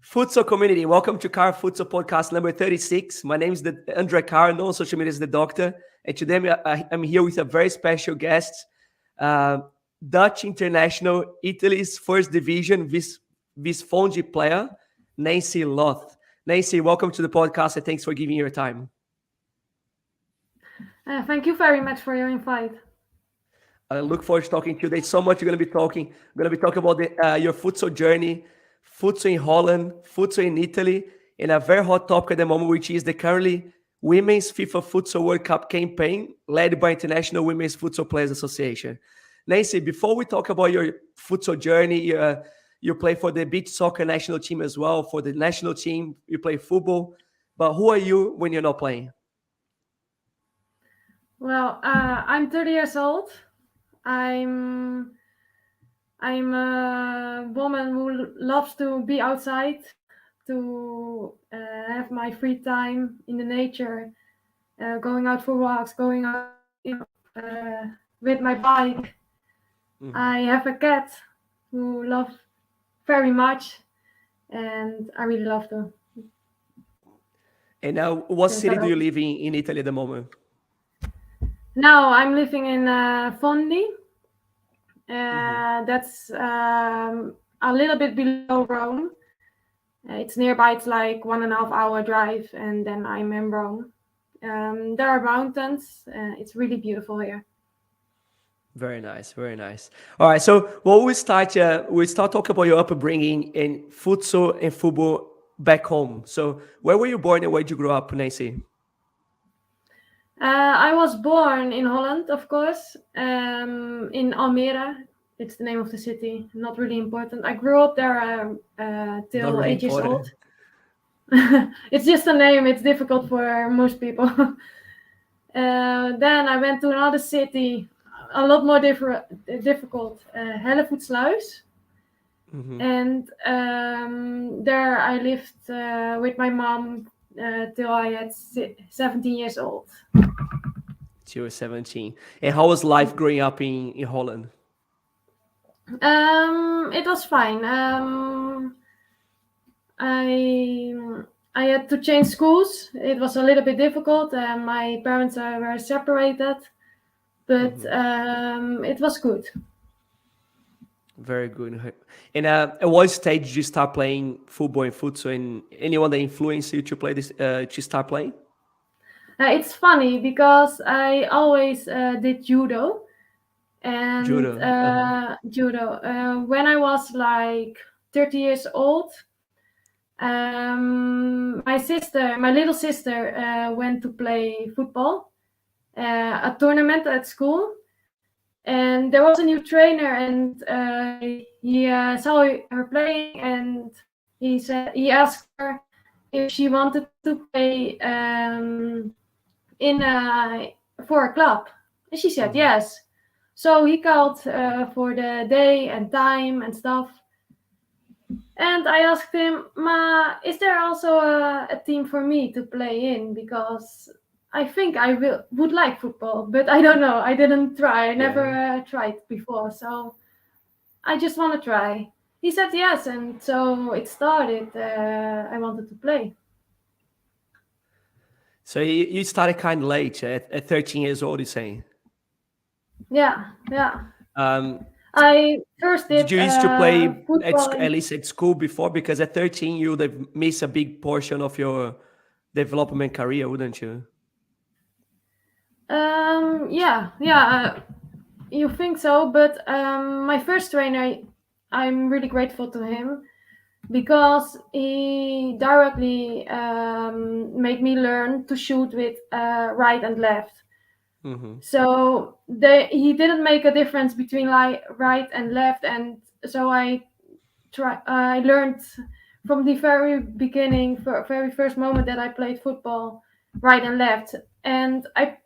Futsal community, welcome to Caro Futsal podcast number 36. My name is Andre Caro, known on social media as the Doctor, and today I'm here with a very special guest, uh, Dutch international, Italy's first division Fondi player, Nancy Loth. Nancy, welcome to the podcast, and thanks for giving your time. Thank you very much for your invite. I look forward to talking to you. There's so much you're going to be talking. We're going to be talking about your futsal journey, futsal in Holland, futsal in Italy, and a very hot topic at the moment, which is the currently Women's FIFA Futsal World Cup Campaign led by International Women's Futsal Players Association. Nancy, before we talk about your futsal journey, you play for the beach soccer national team as well. For the national team, you play football. But who are you when you're not playing? Well, I'm 30 years old. I'm a woman who loves to be outside, to have my free time in the nature, going out for walks, going out with my bike. Mm-hmm. I have a cat who loves very much, and I really love to. And now, what city do you live in Italy at the moment? Now I'm living in Fondi. That's a little bit below Rome. It's nearby. It's like 1.5 hour drive, and then I'm in Rome. There are mountains. It's really beautiful here. Very nice, very nice. All right, so we start talking about your upbringing in futsal and football back home. So where were you born and where did you grow up, Nancy? I was born in Holland, of course, in Almere. It's the name of the city. Not really important. I grew up there till really 8 years old. It's just a name. It's difficult for most people. Then I went to another city, a lot more difficult, Hellevoetsluis. And there I lived with my mom till I had 17 years old. Till you were 17. And how was life growing up in Holland? It was fine. I had to change schools. It was a little bit difficult. My parents were separated, but it was good. Very good. And at what stage did you start playing football and futsal? And anyone that influenced you to play this, to start playing? It's funny because I always did judo. And judo. When I was like 30 years old, my little sister, went to play football, a tournament at school. And there was a new trainer, and he saw her playing, and he asked her if she wanted to play for a club, and she said yes. So he called for the day and time and stuff, and I asked him, "Ma, is there also a team for me to play in? Because I think I would like football, but I don't know. I didn't try. I never tried before, so I just want to try." He said yes, and so it started. I wanted to play. So you started kind of late, at 13 years old, you're saying? Yeah. I first did. Did you used to play at least at school before? Because at 13, you would have missed a big portion of your development career, wouldn't you? Yeah. You think so, but my first trainer, I'm really grateful to him because he directly made me learn to shoot with right and left. So he didn't make a difference between right and left, and so I learned from the very beginning, very first moment that I played football, right and left, and I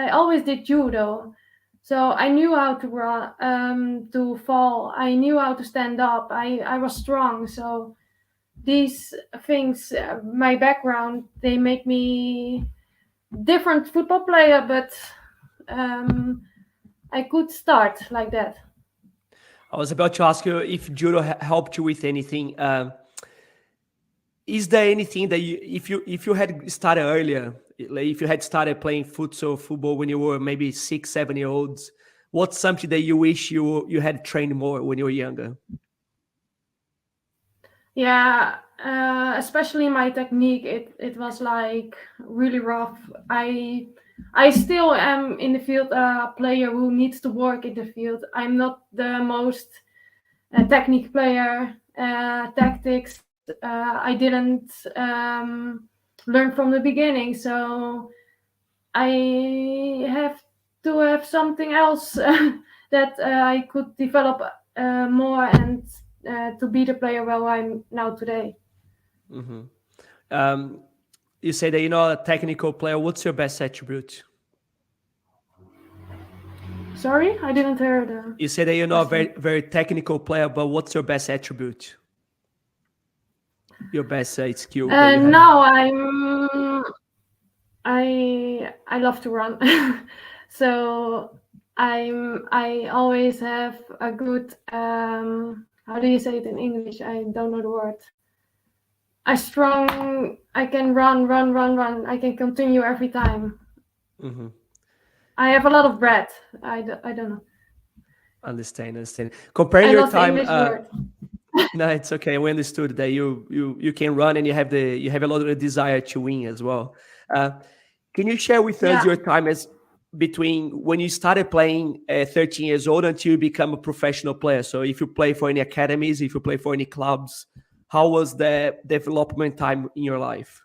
always did judo, so I knew how to run, to fall. I knew how to stand up. I was strong. So these things, my background, they make me different football player, but I could start like that. I was about to ask you if judo helped you with anything. is there anything that if you had started earlier, like if you had started playing football when you were maybe 6, 7 year olds, what's something that you wish you had trained more when you were younger? Yeah, especially my technique. It was like really rough. I still am in the field a player who needs to work in the field. I'm not the most technique player. Tactics. I didn't learn from the beginning, so I have to have something else that I could develop more and to be the player where I'm now today. Mm-hmm. You say that you're not a technical player. What's your best attribute? Sorry, I didn't hear the. You say that you're not a question. very technical player, but what's your best attribute? Your best skill that you have? Now I love to run, so I always have a good how do you say it in English? I don't know the word. I can run. I can continue every time. Mm-hmm. I have a lot of breath. I don't know. Understand. Comparing I your lost the time. English word. No, it's okay. We understood that you can run and you have a lot of desire to win as well. Can you share with us Yeah. your time as between when you started playing at 13 years old until you become a professional player? So if you play for any academies, if you play for any clubs, how was the development time in your life?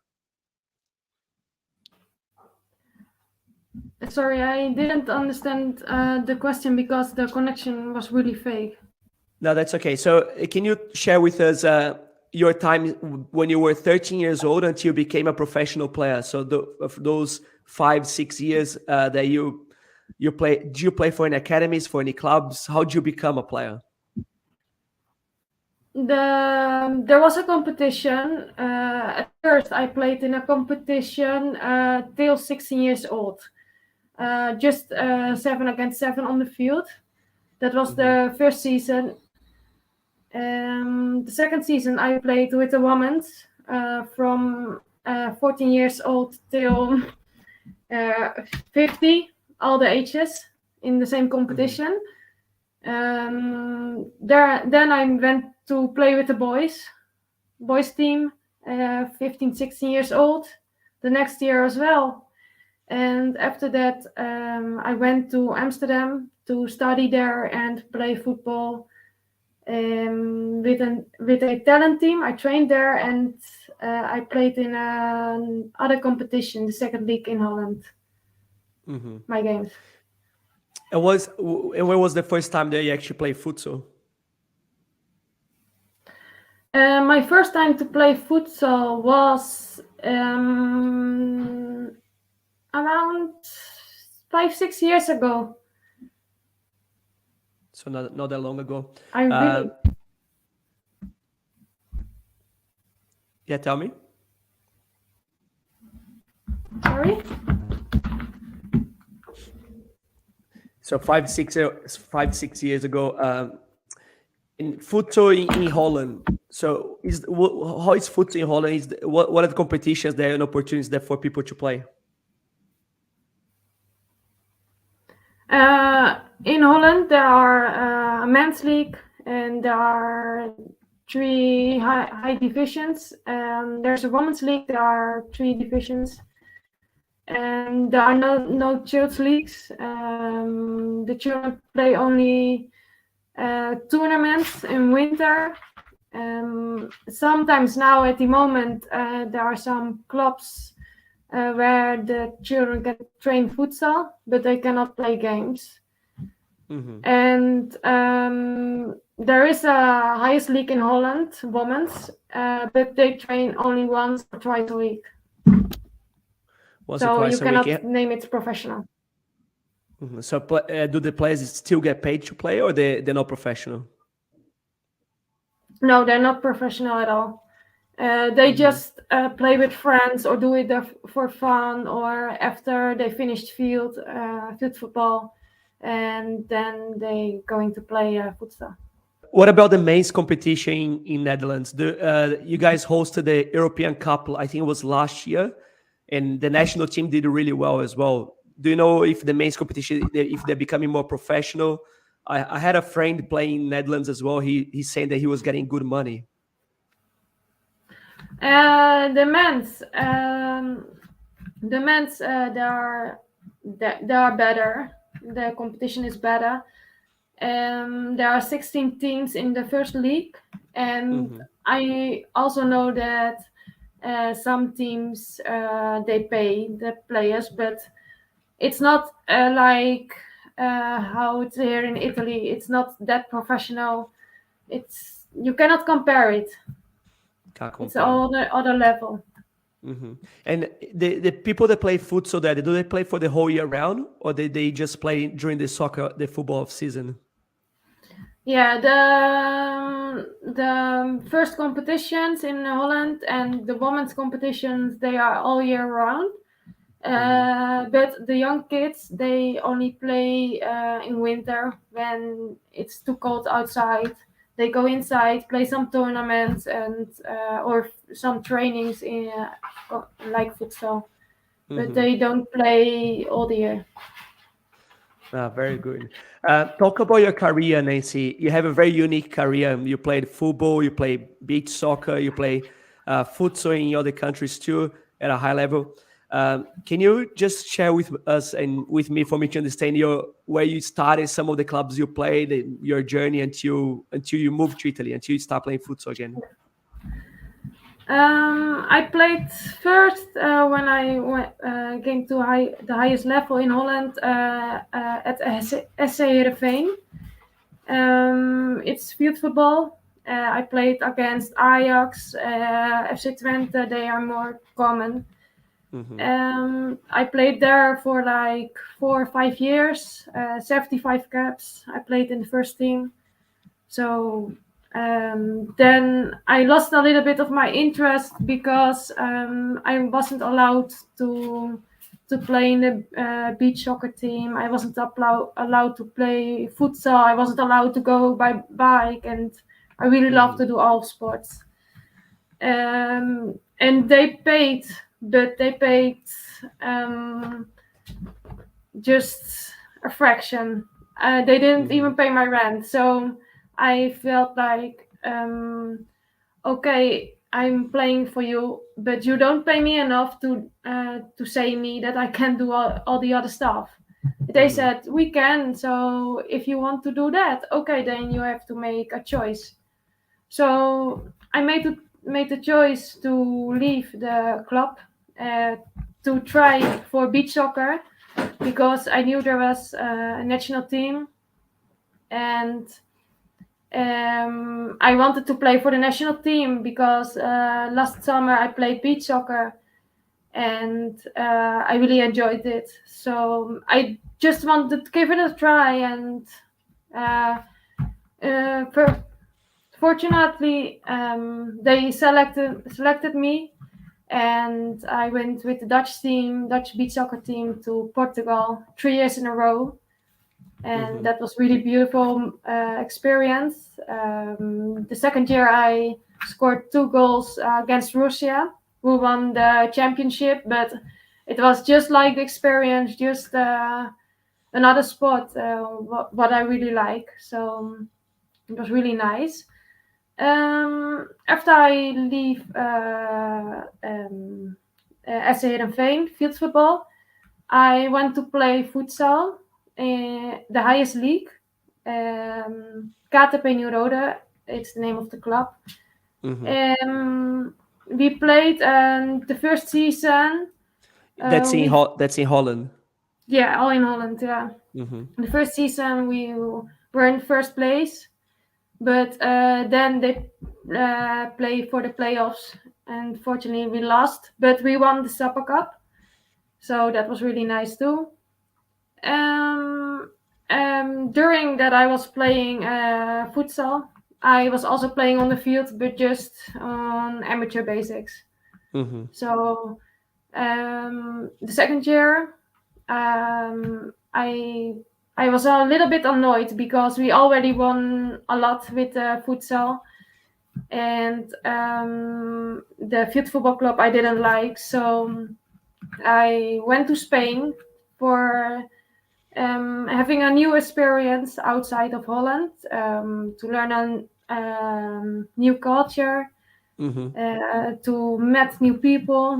Sorry, I didn't understand the question because the connection was really fake. No, that's okay. So can you share with us your time when you were 13 years old until you became a professional player? So of those 5, 6 years that you play, did you play for any academies, for any clubs? How did you become a player? There was a competition. At first, I played in a competition till 16 years old. Just 7 against 7 on the field. That was the first season. The second season, I played with the women from 14 years old till 50, all the ages in the same competition. Then I went to play with the boys team, 15, 16 years old, the next year as well. And after that, I went to Amsterdam to study there and play football with a talent team. I trained there and I played in other competition, the second league in Holland. My games. And when was the first time that you actually played futsal? My first time to play futsal was around 5-6 years ago. So not that long ago. I really. Yeah, tell me. Sorry. So 5, 6 years ago, in futsal in Holland. So how is futsal in Holland? What are the competitions there and opportunities there for people to play? In Holland, there are a men's league and there are 3 high divisions. There's a women's league. There are 3 divisions, and there are no children's leagues. The children play only tournaments in winter. Sometimes now at the moment there are some clubs where the children can train futsal, but they cannot play games. And there is a highest league in Holland, women's, but they train only once or twice a week. So you cannot name it professional. So do the players still get paid to play, or they're not professional? No, they're not professional at all. They just play with friends or do it for fun, or after they finished field football, and then they going to play futsal. What about the men's competition in Netherlands? You guys hosted the European Cup, I think it was last year, and the national team did really well as well. Do you know if the men's competition, if they're becoming more professional? I had a friend playing in Netherlands as well. He's saying that he was getting good money. The men's, they are better. The competition is better. There are 16 teams in the first league, and I also know that some teams they pay the players, but it's not like how it's here in Italy. It's not that professional. You cannot compare it. It's all the other level. And the people that play futsal there, do they play for the whole year round, or they just play during the football season? Yeah, the first competitions in Holland and the women's competitions, they are all year round. But the young kids, they only play in winter when it's too cold outside. They go inside, play some tournaments and or some trainings in like futsal. But they don't play all the year. Very good. Talk about your career, Nancy. You have a very unique career. You played football, you play beach soccer, you play futsal in other countries too at a high level. Can you just share with us and with me for me to understand where you started, some of the clubs you played, and your journey until you moved to Italy, until you start playing futsal again? I played first when came to the highest level in Holland at SC Heerenveen. It's field football. I played against Ajax, FC Twente. They are more common. I played there for like 4 or 5 years, 75 caps. I played in the first team. So then I lost a little bit of my interest because I wasn't allowed to play in the beach soccer team. I wasn't allowed to play futsal. I wasn't allowed to go by bike, and I really love to do all sports. And they paid, but they paid just a fraction. They didn't even pay my rent, so I felt like, okay, I'm playing for you, but you don't pay me enough to say me that I can do all the other stuff. They said we can, so if you want to do that, okay, then you have to make a choice. So I made the choice to leave the club to try for beach soccer because I knew there was a national team, and I wanted to play for the national team because last summer I played beach soccer and I really enjoyed it. So I just wanted to give it a try, and fortunately they selected me, and I went with the Dutch beach soccer team, to Portugal 3 years in a row. And that was really beautiful experience. The second year I scored 2 goals against Russia, who won the championship, but it was just like the experience, just another sport, what I really like. So it was really nice. After I leave SC Heerenveen field football, I went to play futsal in the highest league, KTP Nieuwrode. It's the name of the club. We played the first season. That's in Holland. Yeah, all in Holland. Yeah. The first season we were in first place, but then they play for the playoffs, and fortunately we lost. But we won the Supper Cup, so that was really nice too. During that I was playing futsal, I was also playing on the field, but just on amateur basics. So the second year I I was a little bit annoyed because we already won a lot with futsal, and the field football club I didn't like, so I went to Spain for having a new experience outside of Holland, to learn a new culture, to meet new people.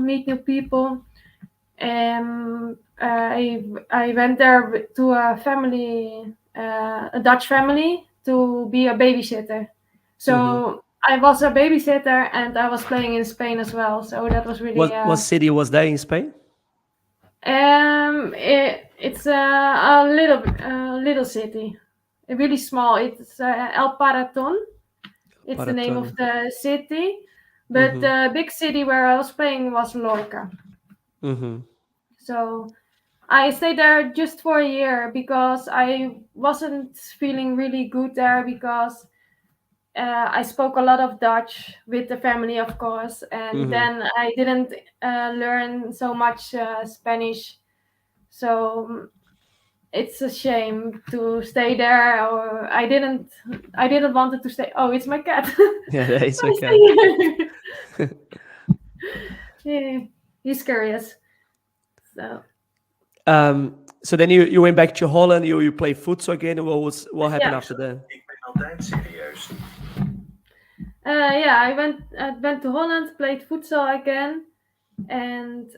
I went there to a Dutch family, to be a babysitter. So I was a babysitter, and I was playing in Spain as well. So that was really. What city was that in Spain? It's a little city, really small. It's El Paraton. It's the name of the city, but the big city where I was playing was Lorca. So I stayed there just for a year because I wasn't feeling really good there, because I spoke a lot of Dutch with the family, of course, and then I didn't learn so much Spanish. So it's a shame to stay there, or I didn't want to stay. Oh, it's my cat. Yeah, that is my cat. Yeah, he's curious. So So then you went back to Holland. You played futsal again. What happened after that? Yeah, I went to Holland, played futsal again, and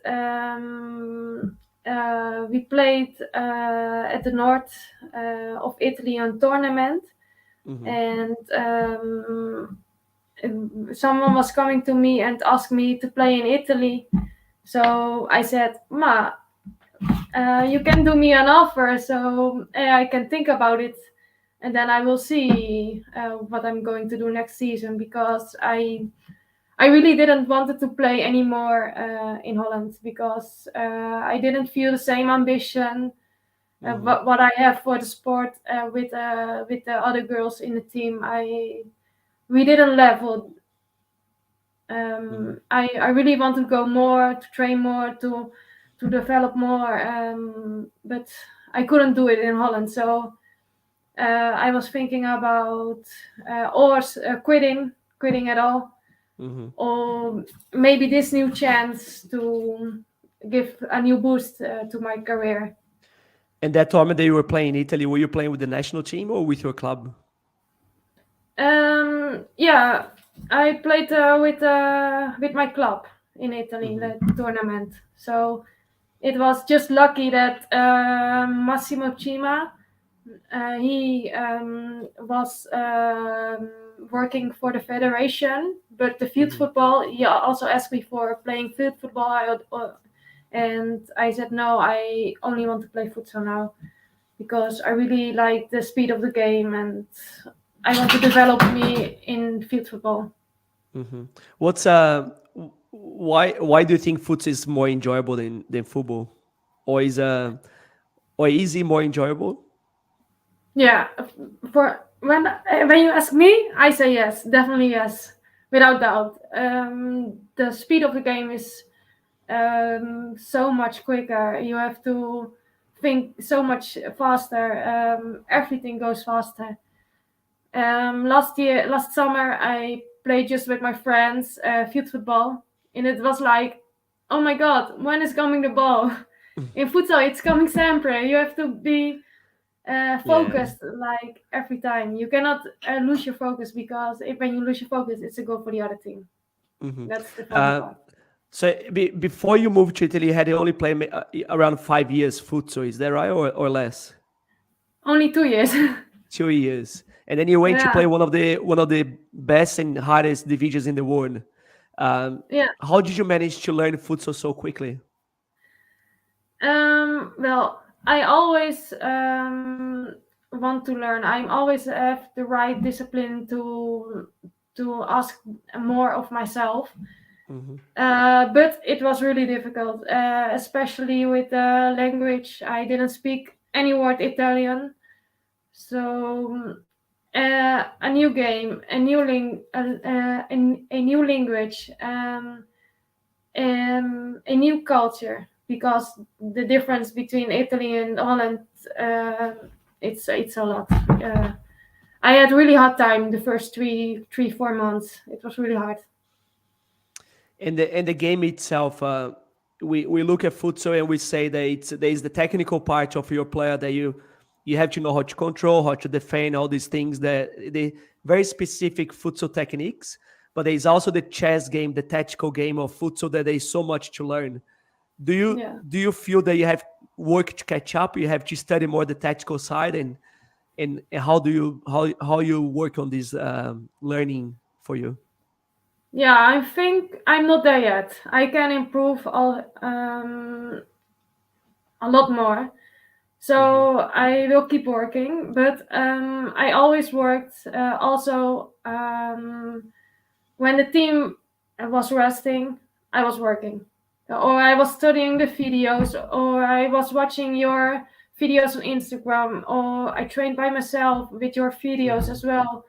we played at the north of Italy on tournament, and someone was coming to me and asked me to play in Italy. So I said, "Ma, you can do me an offer, so I can think about it, and then I will see what I'm going to do next season," because I really didn't want to play anymore in Holland, because I didn't feel the same ambition what I have for the sport with the other girls in the team. We didn't level. I really want to go more, to train more, to develop more, but I couldn't do it in Holland. So I was thinking about quitting at all, or maybe this new chance to give a new boost to my career. And that tournament that you were playing in Italy, were you playing with the national team or with your club? Yeah, I played with my club in Italy, the tournament. So it was just lucky that Massimo Cima, he was working for the federation, but the field football, he also asked me for playing field football, and I said no, I only want to play futsal now, because I really like the speed of the game, and I want to develop me in field football. What's why do you think futsal is more enjoyable than football, or is it more enjoyable? Yeah, for when you ask me, I say yes, definitely yes, without doubt. The speed of the game is so much quicker. You have to think so much faster. Everything goes faster. Last summer, I played just with my friends field football, and it was like, oh my god, when is coming the ball? In futsal, it's coming sempre. You have to be focused like every time. You cannot lose your focus, because when you lose your focus, it's a goal for the other team. That's the funny part. So before you moved to Italy, you had only played around 5 years futsal. Is that right, or less? Only 2 years. 2 years, and then you went to Yeah. play one of the best and hardest divisions in the world. Yeah. How did you manage to learn futsal so quickly? Well, I always want to learn. I always have the right discipline to ask more of myself. But it was really difficult, especially with the language. I didn't speak any word Italian, so a new game, a new language, a new culture, because the difference between Italy and Holland it's a lot. I had really hard time the first 4 months. It was really hard. And the game itself, we look at futsal and we say that there is the technical part of your player that you have to know how to control, how to defend, all these things, that the very specific futsal techniques. But there is also the chess game, the tactical game of futsal, that there is so much to learn. Do you Yeah. do you feel that you have work to catch up? You have to study more the tactical side, and how you work on this learning for you? Yeah, I think I'm not there yet. I can improve a lot more. Hmm. So I will keep working, but I always worked also when the team was resting, I was working. Or I was studying the videos, or I was watching your videos on Instagram, or I trained by myself with your videos Hmm. as well.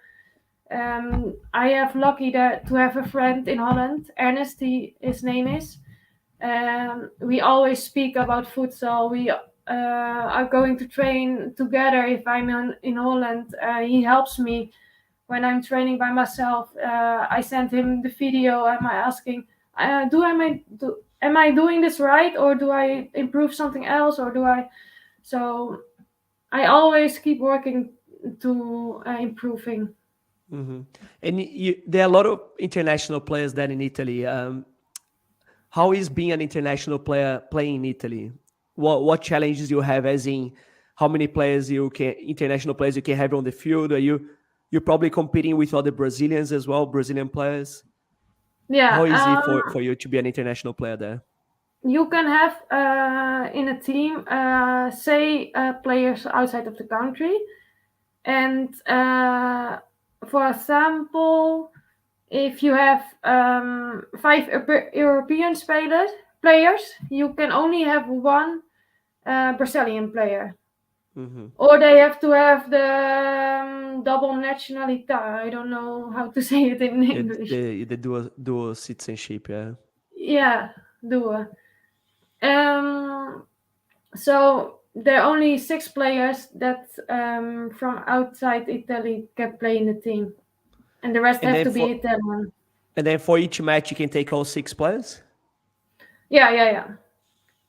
I have lucky that to have a friend in Holland, Ernest, his name is. We always speak about futsal. We are going to train together if I'm in Holland. He helps me when I'm training by myself. I send him the video. Am I asking, am I doing this right, or do I improve something else, or do I? So I always keep working to improving. Hmm. And there are a lot of international players there in Italy. How is being an international player playing in Italy? What challenges you have, as in how many players you can international players you can have on the field? Are you're probably competing with other Brazilians as well, Brazilian players? Yeah, How easy for you to be an international player there? you can have in a team, say, players outside of the country, and for example, if you have five European players, you can only have one Brazilian player. Hmm. Or they have to have the double nationality. I don't know how to say it in English. The dual citizenship, yeah. Yeah, duo. Um, so there are only 6 players that from outside Italy can play in the team, and the rest And have then to be for Italian. and then for each match you can take all six players. Yeah, yeah, yeah.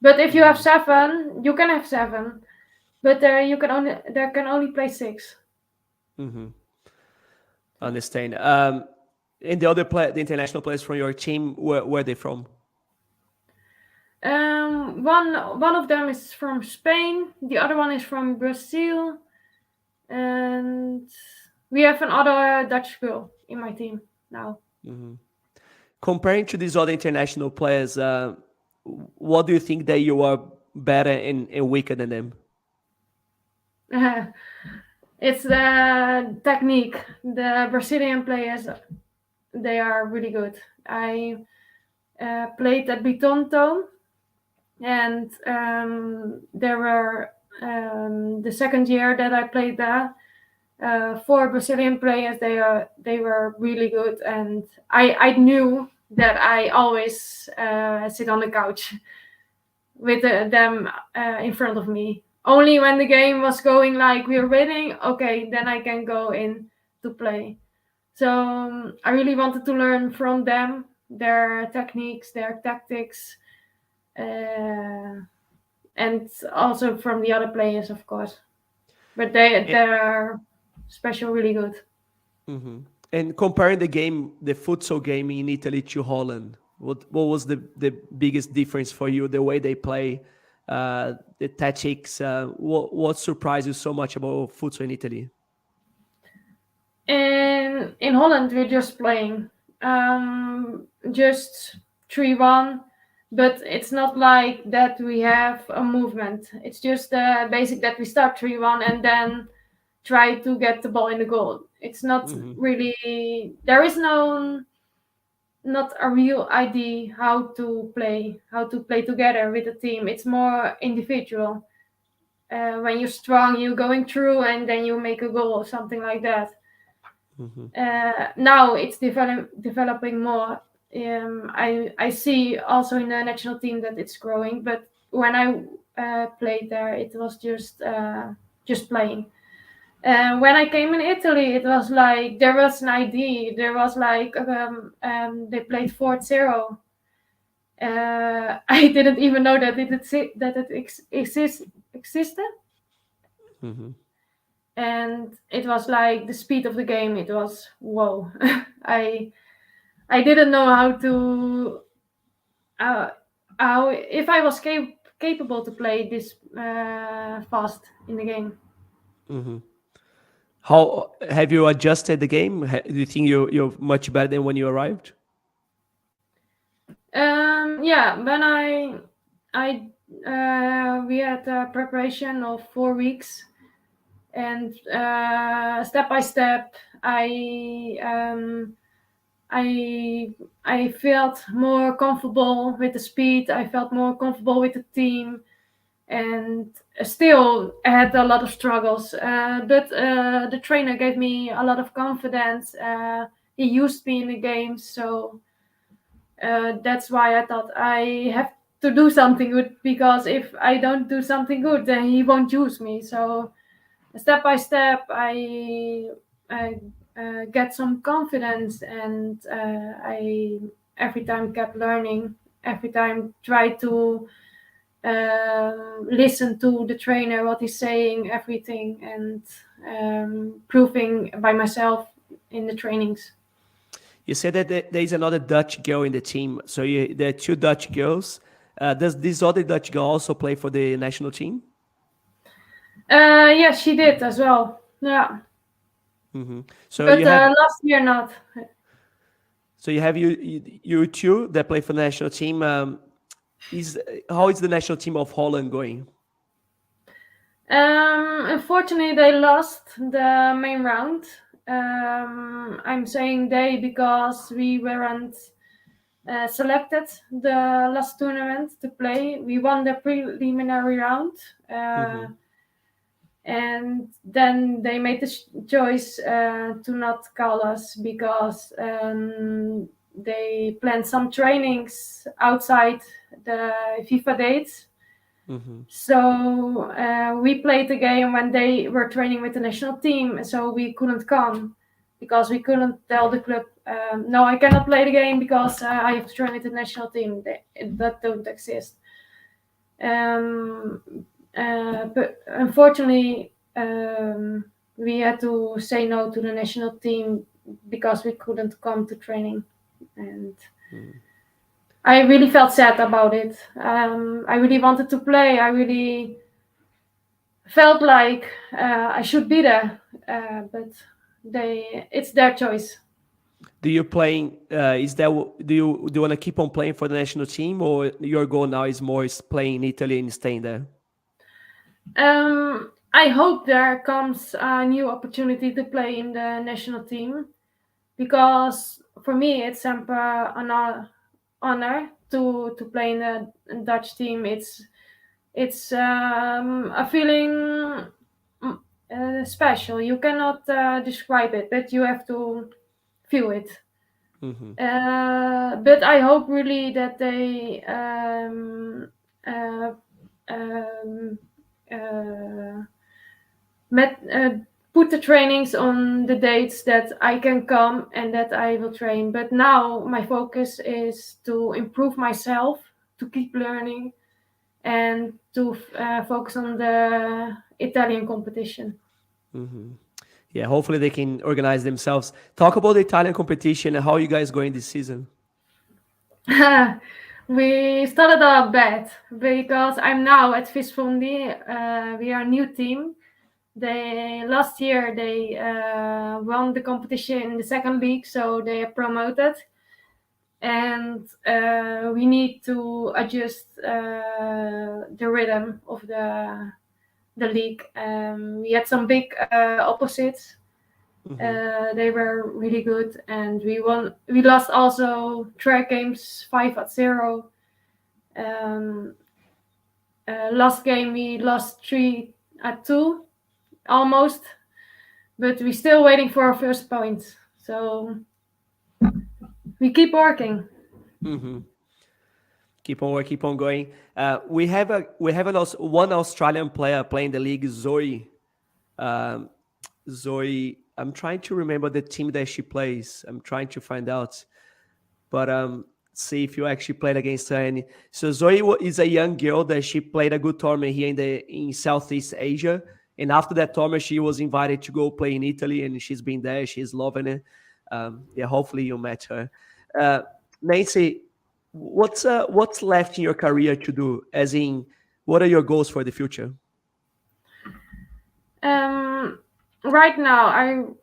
But if you have Hmm. 7, you can have 7. But there can only play 6. Hmm. Understand. And the international players from your team, where are they from? One of them is from Spain. The other one is from Brazil, and we have another Dutch girl in my team now. Hmm. Comparing to these other international players, what do you think that you are better and weaker than them? It's the technique. The Brazilian players, they are really good. I played at Bitonto, and there were the second year that I played there. 4 Brazilian players, they were really good, and I knew that I always sit on the couch with them in front of me. Only when the game was going like we're winning, okay, then I can go in to play. So I really wanted to learn from them, their techniques, their tactics, uh, and also from the other players, of course. But they're special, really good. Mm-hmm. And comparing the futsal game in Italy to Holland, what was the biggest difference for you? The way they play, the tactics. What surprised you so much about futsal in Italy? In Holland, we're just playing, just 3-1, but it's not like that we have a movement. It's just basic that we start 3-1 and then try to get the ball in the goal. It's not Hmm. really, there is not a real idea how to play together with a team. It's more individual. When you're strong, you're going through and then you make a goal or something like that. Hmm. Now it's developing more. I see also in the national team that it's growing, but when I played there, it was just just playing. And when I came in Italy, it was like there was an ID. There was like they played 4-0. I didn't even know that existed, Mm-hmm. and it was like the speed of the game. It was whoa. I I didn't know uh, how if I was capable to play this fast in the game. Mm-hmm. How have you adjusted the game? Do you think you're much better than when you arrived? Yeah, when I we had a preparation of 4 weeks, and step by step, I I felt more comfortable with the speed. I felt more comfortable with the team, and still I had a lot of struggles. But the trainer gave me a lot of confidence. He used me in the games, so that's why I thought I have to do something good, because if I don't do something good, then he won't use me. So step by step, I get some confidence, and I every time kept learning. Every time try to listen to the trainer, what he's saying, everything, and proving by myself in the trainings. You said that there's another Dutch girl in the team. So there are two Dutch girls. Does this other Dutch girl also play for the national team? Yeah, she did as well. Yeah, Mm-hmm. So but you have last year not. you two that play for the national team. Is how is the national team of Holland going? Unfortunately, they lost the main round. I'm saying they because we weren't selected the last tournament to play. We won the preliminary round, Mm-hmm. and then they made the choice to not call us because they planned some trainings outside the FIFA dates. Mm-hmm. So we played the game when they were training with the national team, so we couldn't come because we couldn't tell the club, no, I cannot play the game because I have to train with the national team. That don't exist. Um, but unfortunately, we had to say no to the national team because we couldn't come to training, and I really felt sad about it. I really wanted to play. I really felt like I should be there, but it's their choice. Do you playing? Is that do you want to keep on playing for the national team, or your goal now is more is playing in Italy and staying there? I hope there comes a new opportunity to play in the national team, because for me it's an honor to play in the Dutch team. It's a feeling special. You cannot describe it, but you have to feel it. Mm-hmm. But I hope really that they uh, um, uh, met, put the trainings on the dates that I can come and that I will train. But now my focus is to improve myself, to keep learning, and to focus on the Italian competition. Mm-hmm. Yeah, hopefully they can organize themselves. Talk about the Italian competition and how you guys going this season. We started out bad because I'm now at Fondi. We are a new team. They last year they won the competition in the second league, so they are promoted, and we need to adjust the rhythm of the league. We had some big opposites. Mm-hmm. They were really good, and we won. We lost also track games 5-0. Um, last game we lost 3-2, almost, but we're still waiting for our first point. So we keep working. Mm-hmm. Keep on working, keep on going. We have one Australian player playing the league, Zoe. Um, Zoe, I'm trying to remember the team that she plays. I'm trying to find out, but see if you actually played against her. And so Zoe is a young girl that she played a good tournament here in Southeast Asia. And after that tournament, she was invited to go play in Italy, and she's been there. She's loving it. Yeah, hopefully you met her. Uh, Nancy, what's left in your career to do? As in, what are your goals for the future? Right now,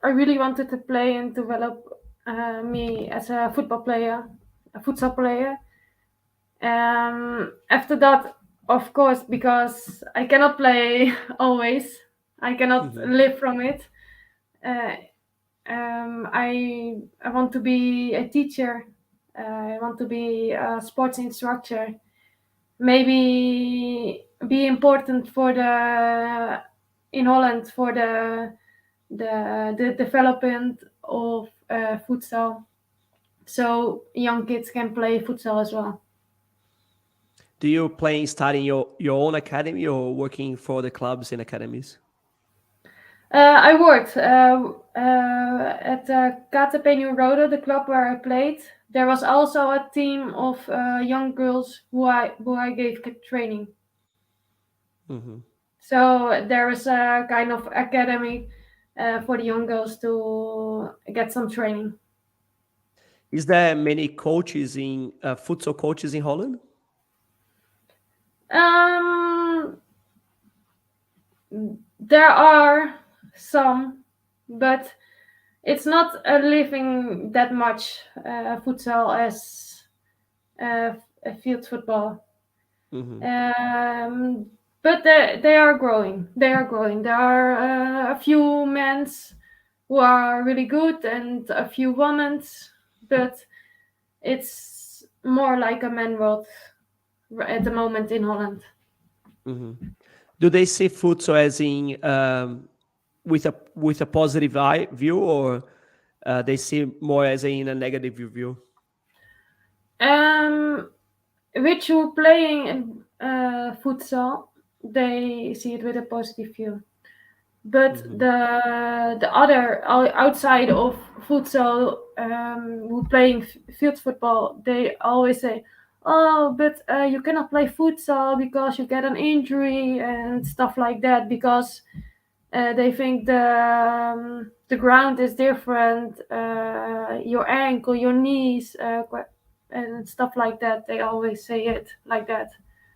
I really wanted to play and develop me as a football player, a futsal player. After that, of course, because I cannot play always, I cannot Mhm. live from it. Uh, I want to be a teacher. I want to be a sports instructor. Maybe be important for the in Holland for the development of futsal, so young kids can play futsal as well. Do you plan starting your own academy or working for the clubs and academies? I worked at KTP New Roda, the club where I played. There was also a team of young girls who I gave training. Hmm. So there is a kind of academy for the young girls to get some training. Is there many coaches in futsal coaches in Holland? Um, there are some, but it's not living that much futsal as field football. Hmm. Um, but they are growing. They are growing. There are a few men's who are really good and a few women's, but it's more like a man world at the moment in Holland. Hmm. Do they see futsal as in with a positive view, or they see more as in a negative view? Um, which who playing in futsal, they see it with a positive view. But Hmm. the other outside of futsal who playing field football, they always say, "Oh, but you cannot play futsal because you get an injury and stuff like that because they think the ground is different, your ankle, your knees, and stuff like that." They always say it like that.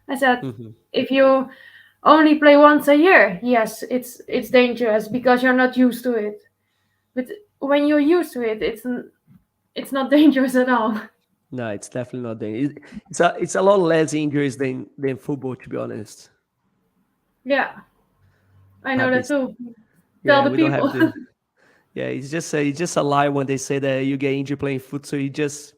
I said, Hmm. if you only play once a year, yes, it's dangerous because you're not used to it. But when you're used to it, it's not dangerous at all. No, it's definitely not there. It's a lot less injuries than football, to be honest. Yeah, I know But that it's, too. Tell yeah, the we don't people. have the. Yeah, it's just a lie when they say that you get injured playing futsal. You just,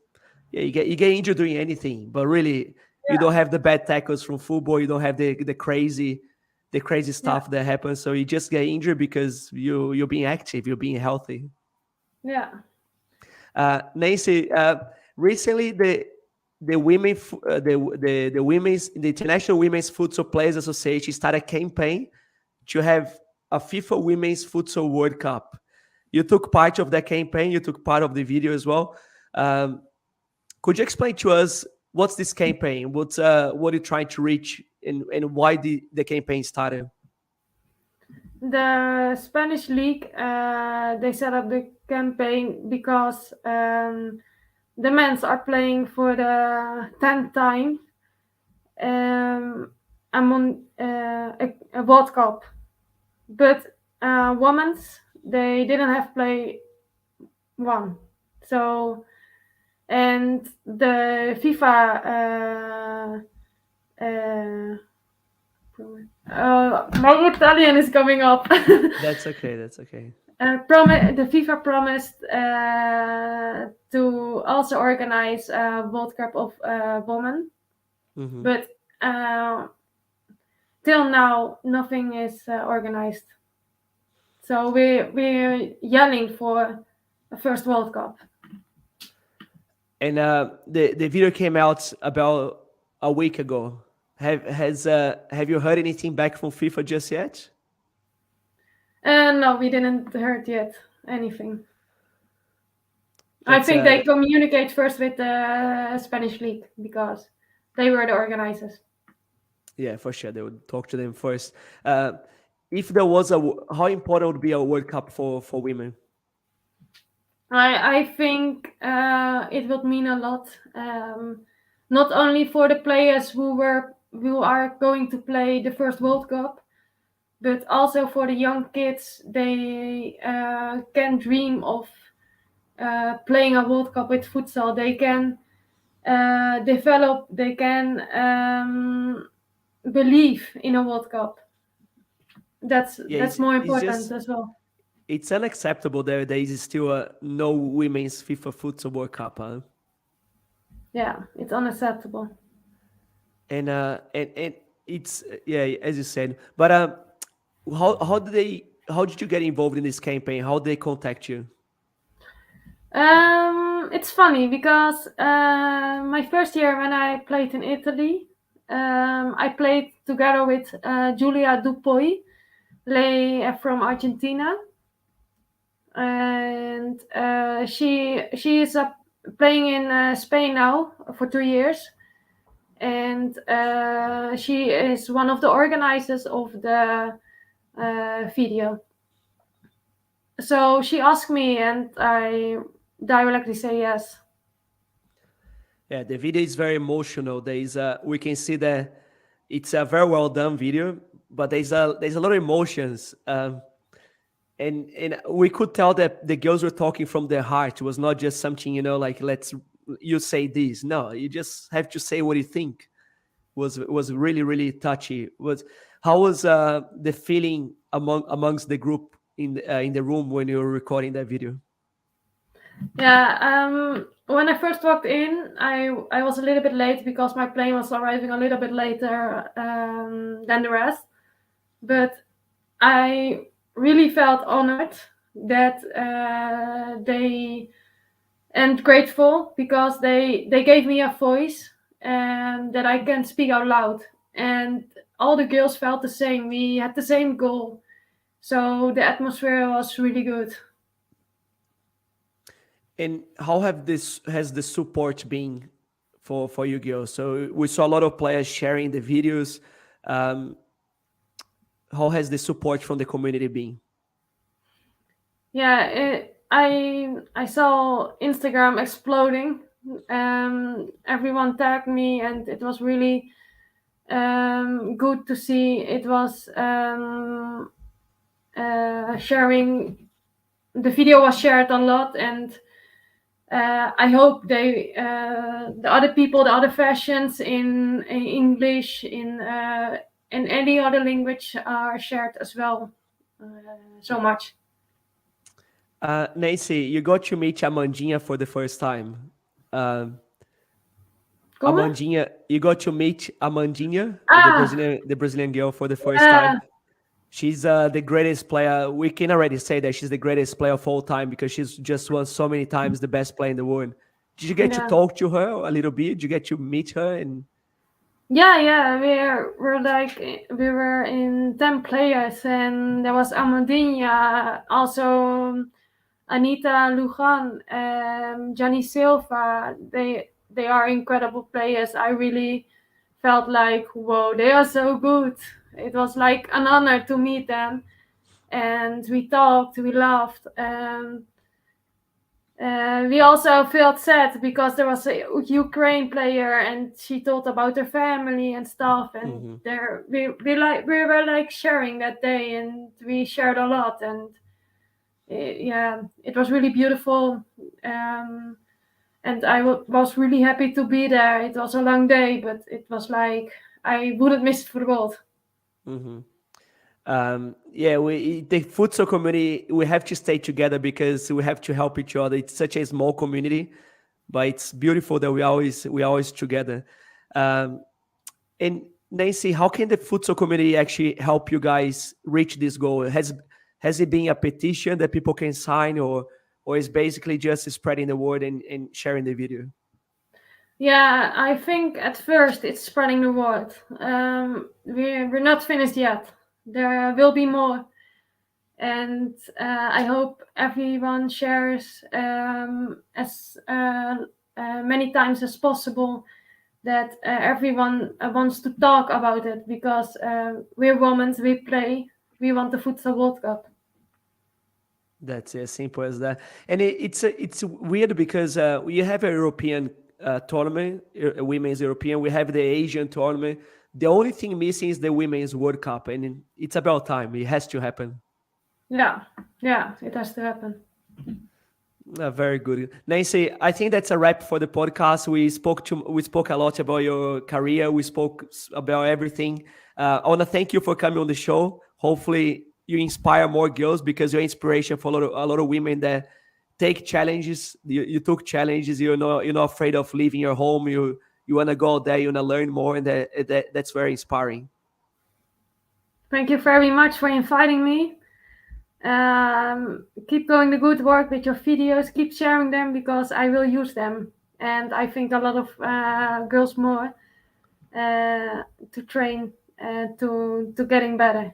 yeah, you get injured doing anything, but really you Yeah, don't have the bad tackles from football. You don't have the crazy yeah, stuff that happens. So you just get injured because you're being active, you're being healthy. yeah. Nancy, recently the the International Women's Futsal Players Association started a campaign to have a FIFA Women's Futsal World Cup. You took part of that campaign. You took part of the video as well. Um, could you explain to us what's this campaign? What are you trying to reach, and why the campaign started? The Spanish league, they set up the campaign because the men's are playing for the 10th time among a World Cup, but women's they didn't have play one. So and the FIFA. My Italian is coming up. That's okay. That's okay. The FIFA promised to also organize a World Cup of women, Hmm. but uh, till now nothing is organized. So we're yelling for a first World Cup. And the video came out about a week ago. Have you heard anything back from FIFA just yet? No, we didn't heard yet anything. I That's think they communicate first with the Spanish league because they were the organizers. yeah, for sure. They would talk to them first. Uh, if there was how important would be a World Cup for women? I think it would mean a lot, not only for the players who are going to play the first World Cup, but also for the young kids. They can dream of playing a World Cup with futsal. They can develop. They can believe in a World Cup. Yeah, That's more it's important just as well. it's unacceptable that there is still no women's FIFA Futsal World Cup, huh? Yeah, it's unacceptable. And it's yeah, as you said. But how did you get involved in this campaign? How did they contact you? It's funny because my first year when I played in Italy, I played together with Giulia Dupuy, from Argentina, and she is playing in Spain now for 2 years, and she is one of the organizers of the video. So she asked me, and I directly say yes. Yeah, the video is very emotional. There is we can see that it's a very well done video, but there's a lot of emotions. And we could tell that the girls were talking from their heart. It was not just something, like let's you say this. No, you just have to say what you think. Was really really touchy. Was how was the feeling amongst the group in the room when you were recording that video? Yeah, when I first walked in, I was a little bit late because my plane was arriving a little bit later than the rest. But I really felt honored that they and grateful because they gave me a voice and that I can speak out loud. And all the girls felt the same. We had the same goal, so the atmosphere was really good. And how have this has the support been for you girls? So we saw a lot of players sharing the videos. Um, how has the support from the community been? Yeah, I saw Instagram exploding. Everyone tagged me, and it was really good to see. It was sharing. The video was shared a lot, and I hope the other people, the other versions in English, in any other language are shared as well. So much. Nancy, you got to meet Amandinha for the first time. Um, Como? Amandinha, you got to meet Amandinha, Ah, The Brazilian girl, for the first time. yeah, She's the greatest player. We can already say that she's the greatest player of all time because she's just won so many times the best player in the world. Did you get to yeah. talk to her a little bit? Did you get to meet her? And Yeah. We were in 10 players, and there was Amandinha, also Anita Lujan, Johnny Silva. They are incredible players. I really felt like, whoa, they are so good. It was like an honor to meet them, and we talked, we laughed. We also felt sad because there was a Ukraine player, and she told about her family and stuff. And mhm. there, we were like sharing that day, and we shared a lot. And yeah, it was really beautiful. Um, and was really happy to be there. It was a long day, but it was like I wouldn't miss it for the world. Hmm. Yeah, the futsal community, we have to stay together because we have to help each other. It's such a small community, but it's beautiful that we always together. Um, and Nancy, how can the futsal community actually help you guys reach this goal? Has it been a petition that people can sign, or is basically just spreading the word and sharing the video? Yeah, I think at first it's spreading the word. We're not finished yet. There will be more. and I hope everyone shares as many times as possible that everyone wants to talk about it, because we're women, we play, we want the Futsal World Cup. That's as simple as that. And it's weird because we have a European tournament, a women's European. We have the Asian tournament. The only thing missing is the women's World Cup, and it's about time. It has to happen. Yeah, it has to happen. Very good, Nancy. I think that's a wrap for the podcast. We spoke a lot about your career. We spoke about everything. I want to thank you for coming on the show. Hopefully, you inspire more girls, because you're inspiration for a lot of women that take challenges. You took challenges. You're not afraid of leaving your home. You want to go out there. You want to learn more, and that's very inspiring. Thank you very much for inviting me. Keep doing the good work with your videos. Keep sharing them, because I will use them, and I think a lot of girls more to train to getting better.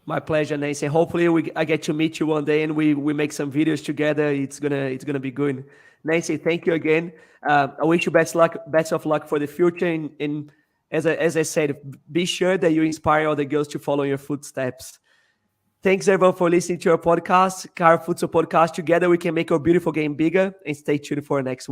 My pleasure, Nancy. Hopefully, I get to meet you one day, and we make some videos together. It's gonna be good. Nancy, thank you again. I wish you best of luck for the future. And as I said, be sure that you inspire other girls to follow your footsteps. Thanks everyone for listening to our podcast, Caro Futsal Podcast. Together we can make our beautiful game bigger, and stay tuned for our next one.